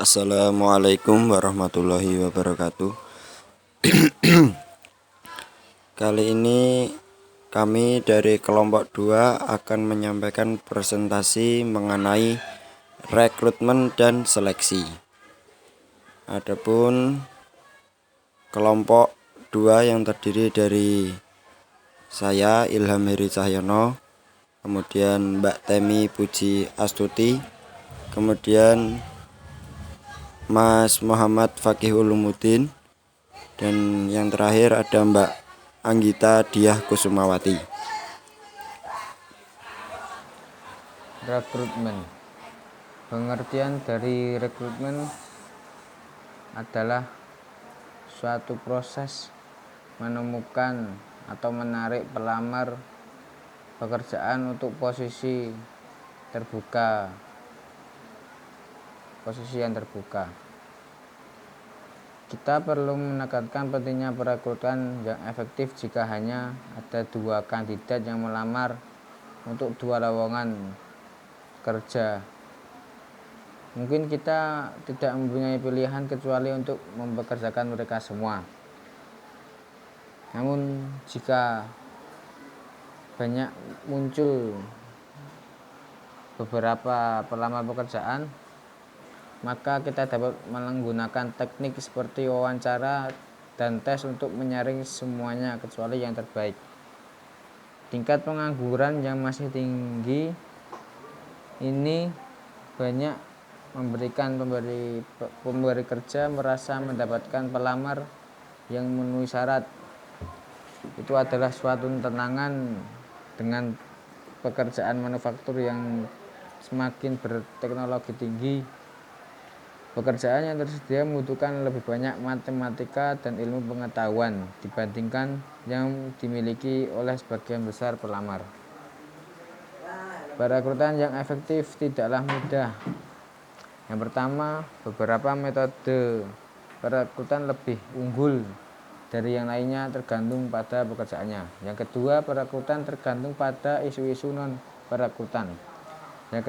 Assalamualaikum warahmatullahi wabarakatuh. Kali ini kami dari kelompok 2 akan menyampaikan presentasi mengenai rekrutmen dan seleksi. Adapun kelompok 2 yang terdiri dari saya Ilham Heri Cahyono, kemudian Mbak Temi Puji Astuti, kemudian Mas Muhammad Fakih Ulumuddin, dan yang terakhir ada Mbak Anggita Diah Kusumawati. Rekrutmen. Pengertian dari rekrutmen adalah suatu proses menemukan atau menarik pelamar pekerjaan untuk posisi yang terbuka. Kita perlu menekankan pentingnya perekrutan yang efektif jika hanya ada 2 kandidat yang melamar untuk 2 lowongan kerja. Mungkin kita tidak mempunyai pilihan kecuali untuk mempekerjakan mereka semua. Namun jika banyak muncul beberapa pelamar pekerjaan, maka kita dapat menggunakan teknik seperti wawancara dan tes untuk menyaring semuanya kecuali yang terbaik. Tingkat pengangguran yang masih tinggi ini banyak memberikan pemberi kerja merasa mendapatkan pelamar yang memenuhi syarat. Itu adalah suatu tantangan dengan pekerjaan manufaktur yang semakin berteknologi tinggi. Pekerjaan yang tersedia membutuhkan lebih banyak matematika dan ilmu pengetahuan dibandingkan yang dimiliki oleh sebagian besar pelamar. Perekrutan yang efektif tidaklah mudah. Yang pertama, beberapa metode perekrutan lebih unggul dari yang lainnya tergantung pada pekerjaannya. Yang kedua, perekrutan tergantung pada isu-isu non-perekrutan. Yang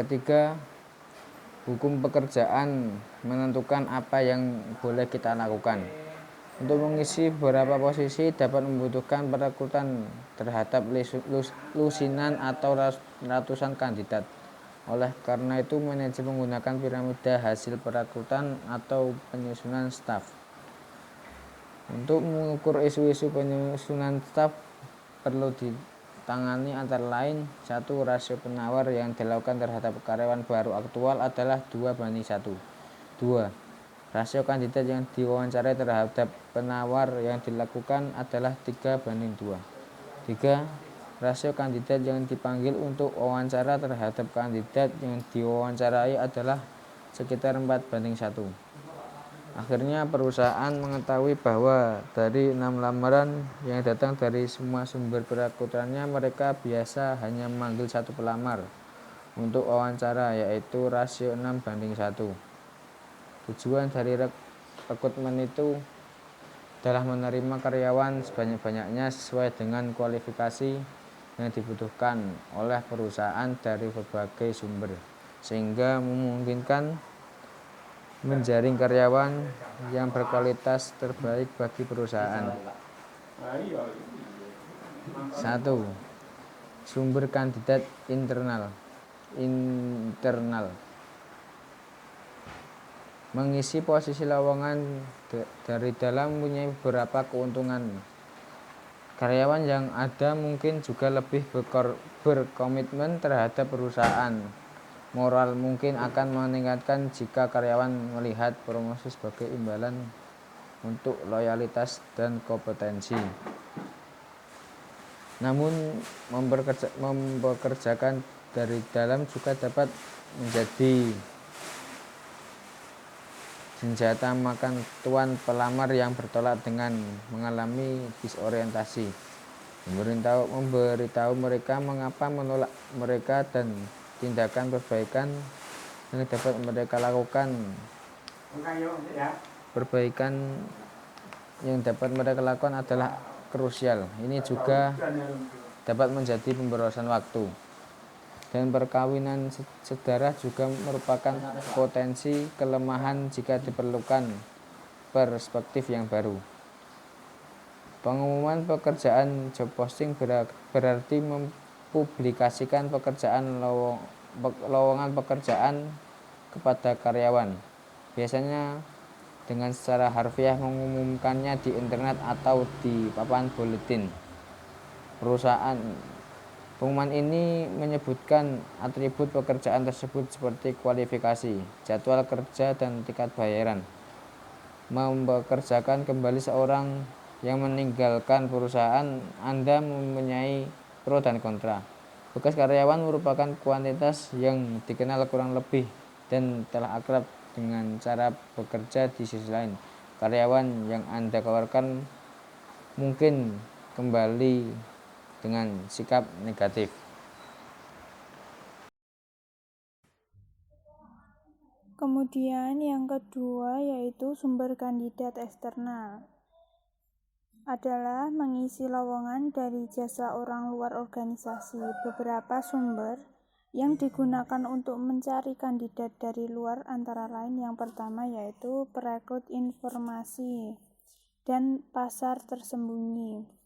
ketiga, hukum pekerjaan menentukan apa yang boleh kita lakukan. Untuk mengisi beberapa posisi dapat membutuhkan perekrutan terhadap lusinan atau ratusan kandidat. Oleh karena itu, manajer menggunakan piramida hasil perekrutan atau penyusunan staf. Untuk mengukur isu-isu penyusunan staf perlu ditangani antara lain: 1. Rasio penawar yang dilakukan terhadap karyawan baru aktual adalah 2:1. 2. Rasio kandidat yang diwawancarai terhadap penawar yang dilakukan adalah 3:2. 3. Rasio kandidat yang dipanggil untuk wawancara terhadap kandidat yang diwawancarai adalah sekitar 4:1. Akhirnya perusahaan mengetahui bahwa dari 6 lamaran yang datang dari semua sumber perekrutannya, mereka biasa hanya memanggil 1 pelamar untuk wawancara, yaitu rasio 6:1. Tujuan dari rekrutmen itu adalah menerima karyawan sebanyak-banyaknya sesuai dengan kualifikasi yang dibutuhkan oleh perusahaan dari berbagai sumber, sehingga memungkinkan menjaring karyawan yang berkualitas terbaik bagi perusahaan. 1. Sumber kandidat internal. Mengisi posisi lowongan dari dalam mempunyai beberapa keuntungan. Karyawan yang ada mungkin juga lebih berkomitmen terhadap perusahaan. Moral mungkin akan meningkatkan jika karyawan melihat promosi sebagai imbalan untuk loyalitas dan kompetensi. Namun mempekerjakan dari dalam juga dapat menjadi senjata makan tuan pelamar yang bertolak dengan mengalami disorientasi. Memberitahu mereka mengapa menolak mereka dan tindakan perbaikan yang dapat mereka lakukan. Perbaikan yang dapat mereka lakukan adalah krusial. Ini juga dapat menjadi pemborosan waktu. Dan perkawinan sedara juga merupakan potensi kelemahan jika diperlukan perspektif yang baru. Pengumuman pekerjaan job posting berarti mempublikasikan lowongan pekerjaan kepada karyawan. Biasanya dengan secara harfiah mengumumkannya di internet atau di papan buletin perusahaan. Pengumuman ini menyebutkan atribut pekerjaan tersebut seperti kualifikasi, jadwal kerja, dan tingkat bayaran. Mempekerjakan kembali seorang yang meninggalkan perusahaan Anda mempunyai pro dan kontra. Bekas karyawan merupakan kuantitas yang dikenal kurang lebih dan telah akrab dengan cara bekerja. Di sisi lain, karyawan yang Anda keluarkan mungkin kembali dengan sikap negatif. Kemudian yang kedua yaitu sumber kandidat eksternal adalah mengisi lowongan dari jasa orang luar organisasi. Beberapa sumber yang digunakan untuk mencari kandidat dari luar antara lain yang pertama yaitu perekrut informasi dan pasar tersembunyi.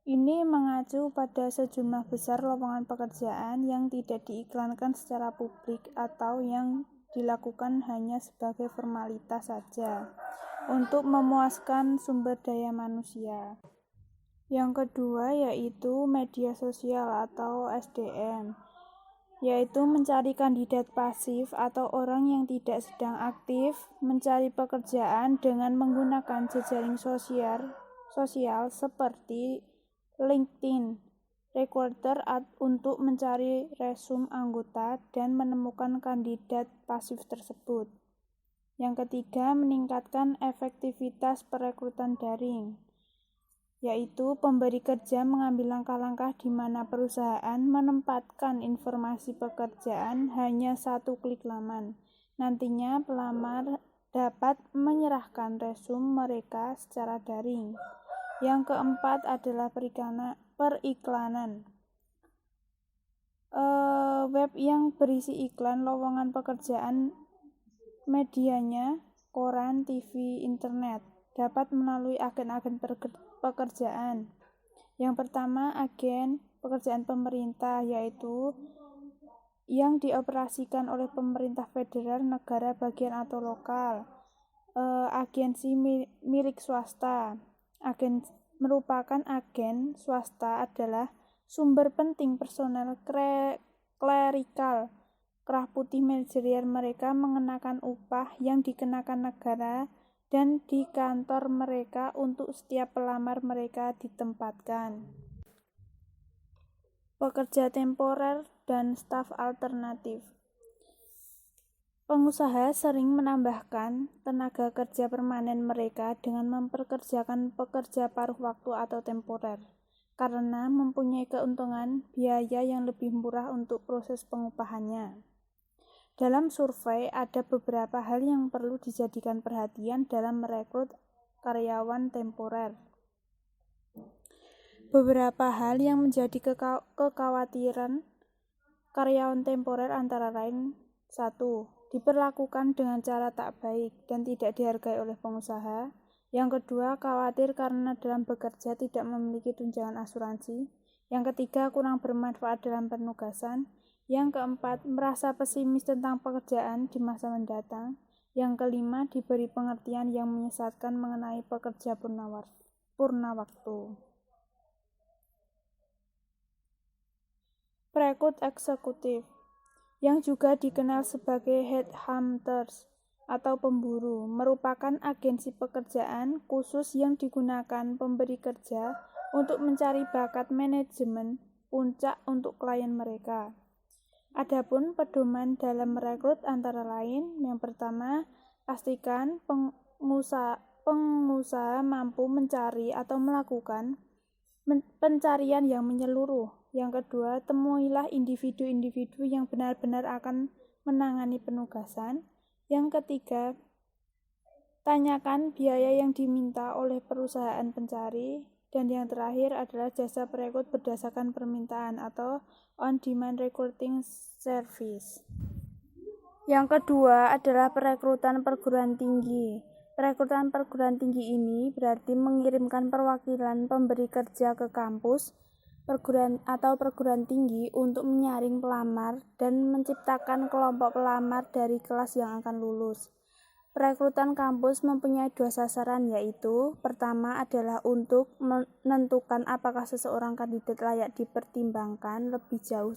Ini mengacu pada sejumlah besar lowongan pekerjaan yang tidak diiklankan secara publik atau yang dilakukan hanya sebagai formalitas saja untuk memuaskan sumber daya manusia. Yang kedua yaitu media sosial atau SDM, yaitu mencari kandidat pasif atau orang yang tidak sedang aktif mencari pekerjaan dengan menggunakan jejaring sosial seperti LinkedIn, Recruiter untuk mencari resume anggota dan menemukan kandidat pasif tersebut. Yang ketiga, meningkatkan efektivitas perekrutan daring, yaitu pemberi kerja mengambil langkah-langkah di mana perusahaan menempatkan informasi pekerjaan hanya satu klik laman. Nantinya pelamar dapat menyerahkan resume mereka secara daring. Yang keempat adalah periklanan. Web yang berisi iklan lowongan pekerjaan, medianya koran, TV, internet, dapat melalui agen-agen pekerjaan. Yang pertama, agen pekerjaan pemerintah, yaitu yang dioperasikan oleh pemerintah federal, negara bagian atau lokal. Agensi milik swasta. Merupakan agen swasta adalah sumber penting personel klerikal. Kerah putih manajerial mereka mengenakan upah yang dikenakan negara dan di kantor mereka untuk setiap pelamar mereka ditempatkan. Pekerja temporer dan staf alternatif. Pengusaha sering menambahkan tenaga kerja permanen mereka dengan memperkerjakan pekerja paruh waktu atau temporer, karena mempunyai keuntungan biaya yang lebih murah untuk proses pengupahannya. Dalam survei, ada beberapa hal yang perlu dijadikan perhatian dalam merekrut karyawan temporer. Beberapa hal yang menjadi kekhawatiran karyawan temporer antara lain: 1. Diperlakukan dengan cara tak baik dan tidak dihargai oleh pengusaha. Yang kedua, khawatir karena dalam bekerja tidak memiliki tunjangan asuransi. Yang ketiga, kurang bermanfaat dalam penugasan. Yang keempat, merasa pesimis tentang pekerjaan di masa mendatang. Yang kelima, diberi pengertian yang menyesatkan mengenai pekerja purna waktu. Perekrut eksekutif, yang juga dikenal sebagai headhunters atau pemburu, merupakan agensi pekerjaan khusus yang digunakan pemberi kerja untuk mencari bakat manajemen puncak untuk klien mereka. Adapun pedoman dalam merekrut antara lain: yang pertama, pastikan pengusaha mampu mencari atau melakukan pencarian yang menyeluruh. Yang kedua, temuilah individu-individu yang benar-benar akan menangani penugasan. Yang ketiga, Tanyakan biaya yang diminta oleh perusahaan pencari. Dan yang terakhir adalah jasa perekrut berdasarkan permintaan atau on-demand recruiting service. Yang kedua adalah perekrutan perguruan tinggi. Perekrutan perguruan tinggi ini berarti mengirimkan perwakilan pemberi kerja ke kampus, perguruan tinggi untuk menyaring pelamar dan menciptakan kelompok pelamar dari kelas yang akan lulus. Perekrutan kampus mempunyai dua sasaran, yaitu pertama adalah untuk menentukan apakah seseorang kandidat layak dipertimbangkan lebih jauh.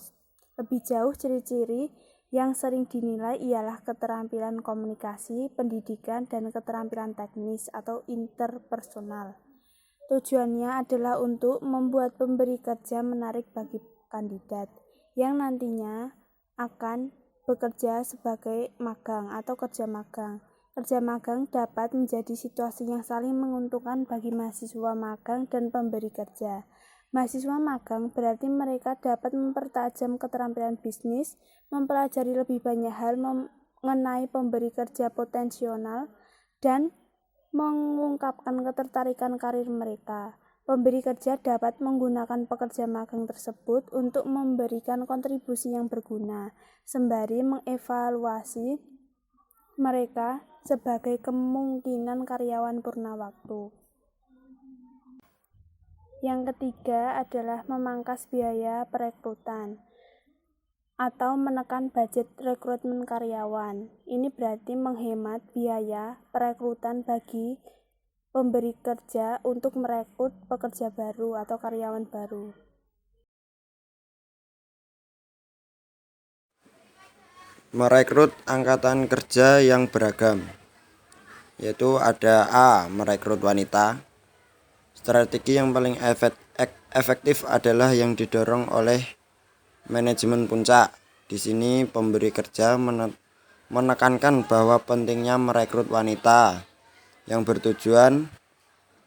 Ciri-ciri yang sering dinilai ialah keterampilan komunikasi, pendidikan, dan keterampilan teknis atau interpersonal. Tujuannya adalah untuk membuat pemberi kerja menarik bagi kandidat yang nantinya akan bekerja sebagai magang atau kerja magang. Kerja magang dapat menjadi situasi yang saling menguntungkan bagi mahasiswa magang dan pemberi kerja. Mahasiswa magang berarti mereka dapat mempertajam keterampilan bisnis, mempelajari lebih banyak hal mengenai pemberi kerja potensial, dan mengungkapkan ketertarikan karir mereka. Pemberi kerja dapat menggunakan pekerja magang tersebut untuk memberikan kontribusi yang berguna, sembari mengevaluasi mereka sebagai kemungkinan karyawan purna waktu. Yang ketiga adalah memangkas biaya perekrutan atau menekan budget rekrutmen karyawan. Ini berarti menghemat biaya perekrutan bagi pemberi kerja untuk merekrut pekerja baru atau karyawan baru. Merekrut angkatan kerja yang beragam, yaitu ada A. Merekrut wanita. Strategi yang paling efektif adalah yang didorong oleh manajemen puncak. Di sini pemberi kerja menekankan bahwa pentingnya merekrut wanita, yang bertujuan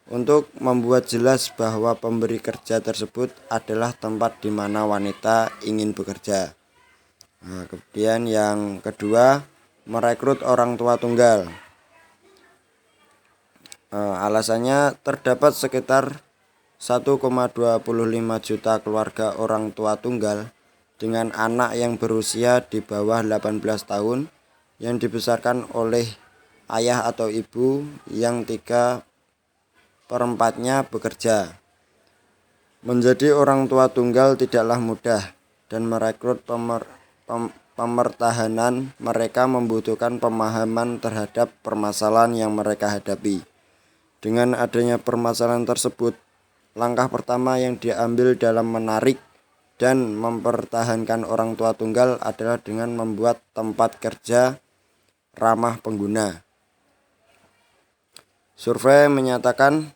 untuk membuat jelas bahwa pemberi kerja tersebut adalah tempat di mana wanita ingin bekerja. Nah, kemudian yang kedua, merekrut orang tua tunggal. Alasannya terdapat sekitar 1,25 juta keluarga orang tua tunggal dengan anak yang berusia di bawah 18 tahun yang dibesarkan oleh ayah atau ibu yang 3/4-nya bekerja. Menjadi orang tua tunggal tidaklah mudah, dan merekrut pemertahanan mereka membutuhkan pemahaman terhadap permasalahan yang mereka hadapi. Dengan adanya permasalahan tersebut, langkah pertama yang diambil dalam menarik dan mempertahankan orang tua tunggal adalah dengan membuat tempat kerja ramah pengguna. Survei menyatakan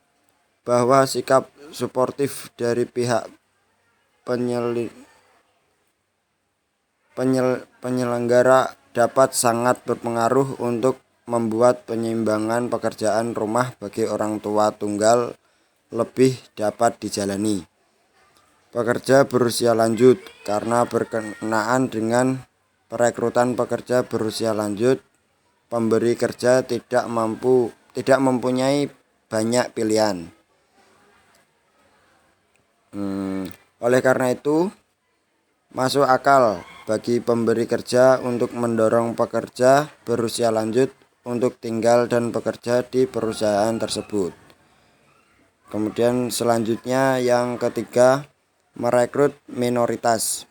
bahwa sikap suportif dari pihak penyelenggara dapat sangat berpengaruh untuk membuat penyeimbangan pekerjaan rumah bagi orang tua tunggal lebih dapat dijalani. Pekerja berusia lanjut, karena berkenaan dengan perekrutan pekerja berusia lanjut, pemberi kerja tidak mempunyai banyak pilihan. Oleh karena itu, masuk akal bagi pemberi kerja untuk mendorong pekerja berusia lanjut untuk tinggal dan bekerja di perusahaan tersebut. Kemudian selanjutnya yang ketiga, merekrut minoritas.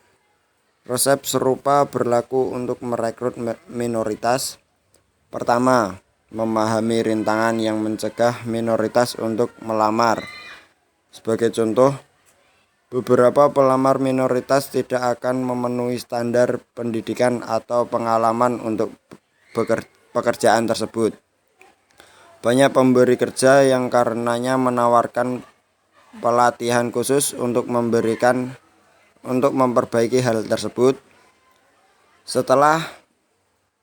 Resep serupa berlaku untuk merekrut minoritas. Pertama, memahami rintangan yang mencegah minoritas untuk melamar. Sebagai contoh, beberapa pelamar minoritas tidak akan memenuhi standar pendidikan atau pengalaman untuk pekerjaan tersebut. Banyak pemberi kerja yang karenanya menawarkan pelatihan khusus untuk memperbaiki hal tersebut. Setelah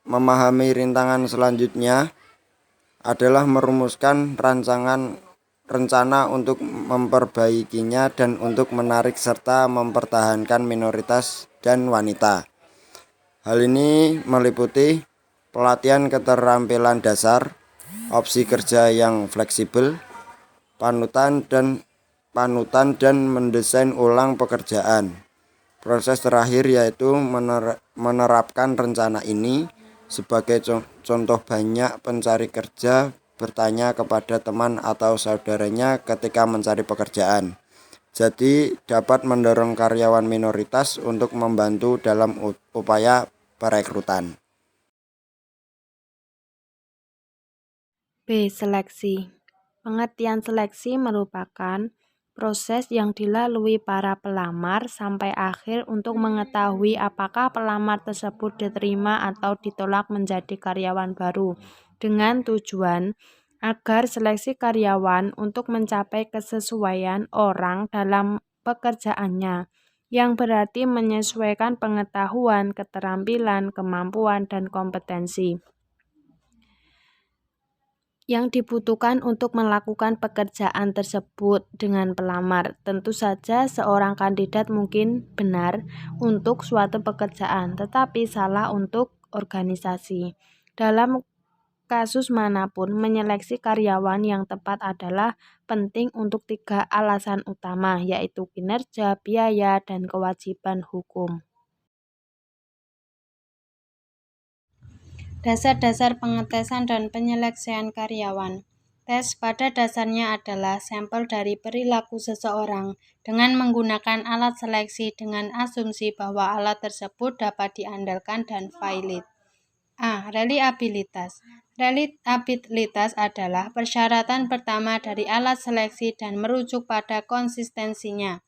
memahami rintangan, selanjutnya adalah merumuskan rencana untuk memperbaikinya dan untuk menarik serta mempertahankan minoritas dan wanita. Hal ini meliputi pelatihan keterampilan dasar, opsi kerja yang fleksibel, panutan dan mendesain ulang pekerjaan. Proses terakhir yaitu menerapkan rencana ini. Sebagai contoh, banyak pencari kerja bertanya kepada teman atau saudaranya ketika mencari pekerjaan. Jadi dapat mendorong karyawan minoritas untuk membantu dalam upaya perekrutan. B. Seleksi. Pengertian seleksi merupakan proses yang dilalui para pelamar sampai akhir untuk mengetahui apakah pelamar tersebut diterima atau ditolak menjadi karyawan baru, dengan tujuan agar seleksi karyawan untuk mencapai kesesuaian orang dalam pekerjaannya, yang berarti menyesuaikan pengetahuan, keterampilan, kemampuan, dan kompetensi yang dibutuhkan untuk melakukan pekerjaan tersebut dengan pelamar. Tentu saja seorang kandidat mungkin benar untuk suatu pekerjaan, tetapi salah untuk organisasi. Dalam kasus manapun, menyeleksi karyawan yang tepat adalah penting untuk 3 alasan utama, yaitu kinerja, biaya, dan kewajiban hukum. Dasar-dasar pengetesan dan penyeleksian karyawan. Tes pada dasarnya adalah sampel dari perilaku seseorang dengan menggunakan alat seleksi dengan asumsi bahwa alat tersebut dapat diandalkan dan valid. A. Reliabilitas. Reliabilitas adalah persyaratan pertama dari alat seleksi dan merujuk pada konsistensinya.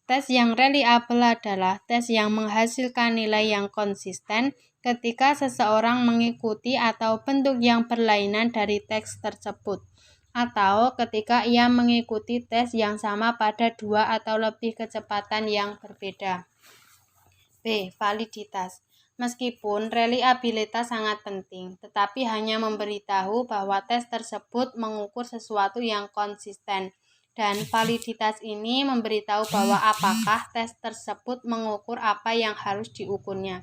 Tes yang reliable adalah tes yang menghasilkan nilai yang konsisten ketika seseorang mengikuti atau bentuk yang berlainan dari tes tersebut, atau ketika ia mengikuti tes yang sama pada 2 atau lebih kecepatan yang berbeda. B. Validitas. Meskipun reliabilitas sangat penting, tetapi hanya memberitahu bahwa tes tersebut mengukur sesuatu yang konsisten. Dan validitas ini memberitahu bahwa apakah tes tersebut mengukur apa yang harus diukurnya.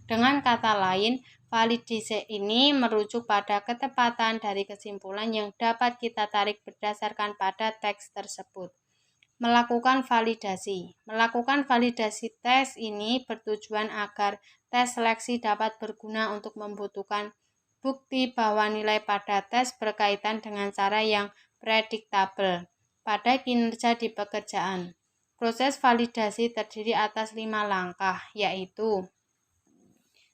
Dengan kata lain, validasi ini merujuk pada ketepatan dari kesimpulan yang dapat kita tarik berdasarkan pada teks tersebut. Melakukan validasi. Melakukan validasi tes ini bertujuan agar tes seleksi dapat berguna untuk membutuhkan bukti bahwa nilai pada tes berkaitan dengan cara yang prediktabel pada kinerja di pekerjaan. Proses validasi terdiri atas 5 langkah, yaitu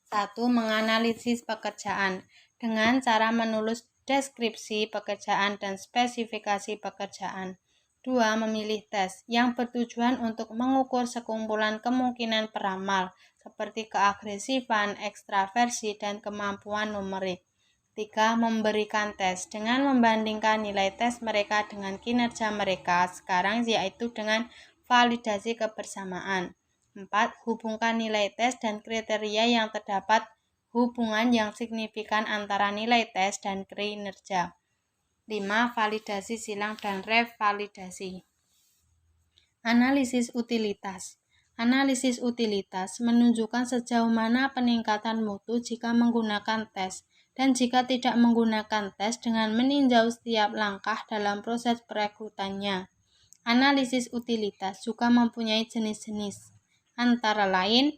1. Menganalisis pekerjaan dengan cara menulis deskripsi pekerjaan dan spesifikasi pekerjaan. 2. Memilih tes yang bertujuan untuk mengukur sekumpulan kemungkinan peramal seperti keagresifan, ekstraversi, dan kemampuan numerik. 3. Memberikan tes dengan membandingkan nilai tes mereka dengan kinerja mereka sekarang, yaitu dengan validasi kebersamaan. 4. Hubungkan nilai tes dan kriteria yang terdapat hubungan yang signifikan antara nilai tes dan kinerja. 5. Validasi silang dan revalidasi. Analisis utilitas. Analisis utilitas menunjukkan sejauh mana peningkatan mutu jika menggunakan tes, dan jika tidak menggunakan tes dengan meninjau setiap langkah dalam proses perekrutannya. Analisis utilitas juga mempunyai jenis-jenis, antara lain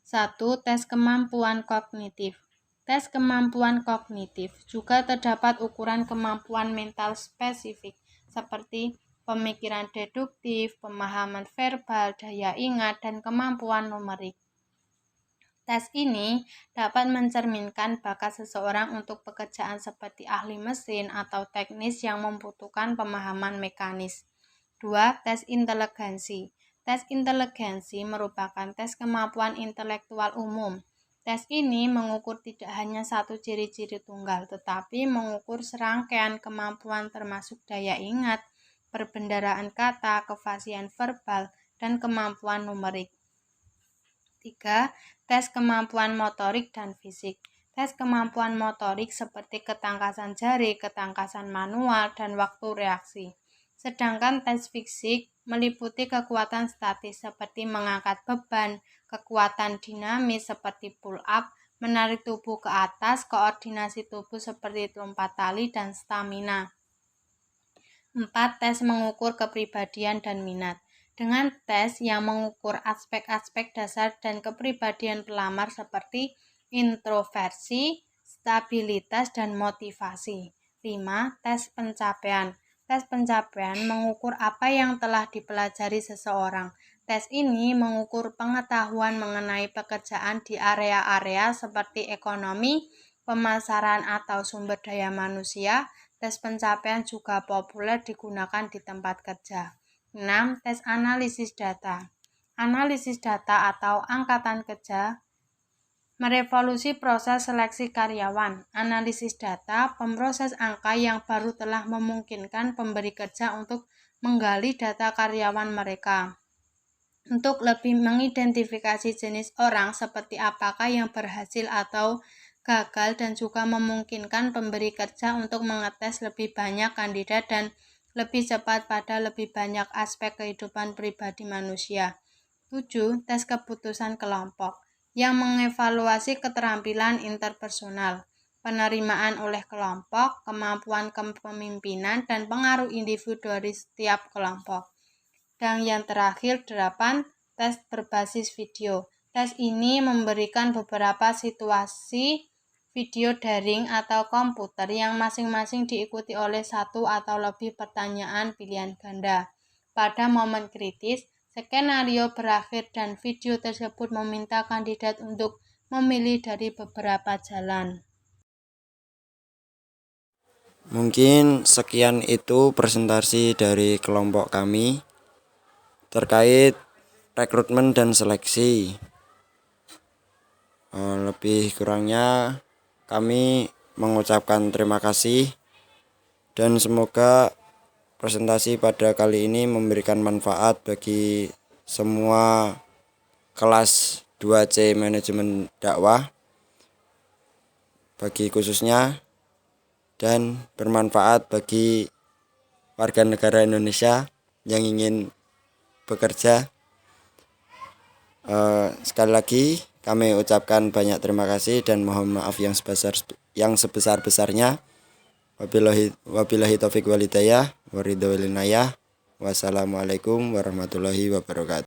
1. Tes kemampuan kognitif. Tes kemampuan kognitif juga terdapat ukuran kemampuan mental spesifik seperti pemikiran deduktif, pemahaman verbal, daya ingat, dan kemampuan numerik. Tes ini dapat mencerminkan bakat seseorang untuk pekerjaan seperti ahli mesin atau teknis yang membutuhkan pemahaman mekanis. 2. Tes inteligensi. Tes inteligensi merupakan tes kemampuan intelektual umum. Tes ini mengukur tidak hanya satu ciri-ciri tunggal, tetapi mengukur serangkaian kemampuan termasuk daya ingat, perbendaharaan kata, kefasihan verbal, dan kemampuan numerik. 3. Tes kemampuan motorik dan fisik. Tes kemampuan motorik seperti ketangkasan jari, ketangkasan manual, dan waktu reaksi. Sedangkan tes fisik meliputi kekuatan statis seperti mengangkat beban, kekuatan dinamis seperti pull up, menarik tubuh ke atas, koordinasi tubuh seperti lompat tali, dan stamina. 4. Tes mengukur kepribadian dan minat. Dengan tes yang mengukur aspek-aspek dasar dan kepribadian pelamar seperti introversi, stabilitas, dan motivasi. 5. Tes pencapaian. Tes pencapaian mengukur apa yang telah dipelajari seseorang. Tes ini mengukur pengetahuan mengenai pekerjaan di area-area seperti ekonomi, pemasaran, atau sumber daya manusia. Tes pencapaian juga populer digunakan di tempat kerja. 6. Tes analisis data. Analisis data atau angkatan kerja merevolusi proses seleksi karyawan. Analisis data, pemroses angka yang baru telah memungkinkan pemberi kerja untuk menggali data karyawan mereka untuk lebih mengidentifikasi jenis orang seperti apakah yang berhasil atau gagal, dan juga memungkinkan pemberi kerja untuk mengetes lebih banyak kandidat dan lebih cepat pada lebih banyak aspek kehidupan pribadi manusia. 7. Tes keputusan kelompok yang mengevaluasi keterampilan interpersonal, penerimaan oleh kelompok, kemampuan kepemimpinan, dan pengaruh individu dari setiap kelompok. Dan yang terakhir 8. Tes berbasis video. Tes ini memberikan beberapa situasi video daring atau komputer yang masing-masing diikuti oleh satu atau lebih pertanyaan pilihan ganda. Pada momen kritis, skenario berakhir dan video tersebut meminta kandidat untuk memilih dari beberapa jalan. Mungkin sekian itu presentasi dari kelompok kami terkait rekrutmen dan seleksi. Lebih kurangnya kami mengucapkan terima kasih dan semoga presentasi pada kali ini memberikan manfaat bagi semua kelas 2C manajemen dakwah bagi khususnya, dan bermanfaat bagi warga negara Indonesia yang ingin bekerja. Sekali lagi kami ucapkan banyak terima kasih dan mohon maaf yang sebesar-besarnya. Wabillahi taufiq wal hidayah, waridho wal inayah. Wassalamualaikum warahmatullahi wabarakatuh.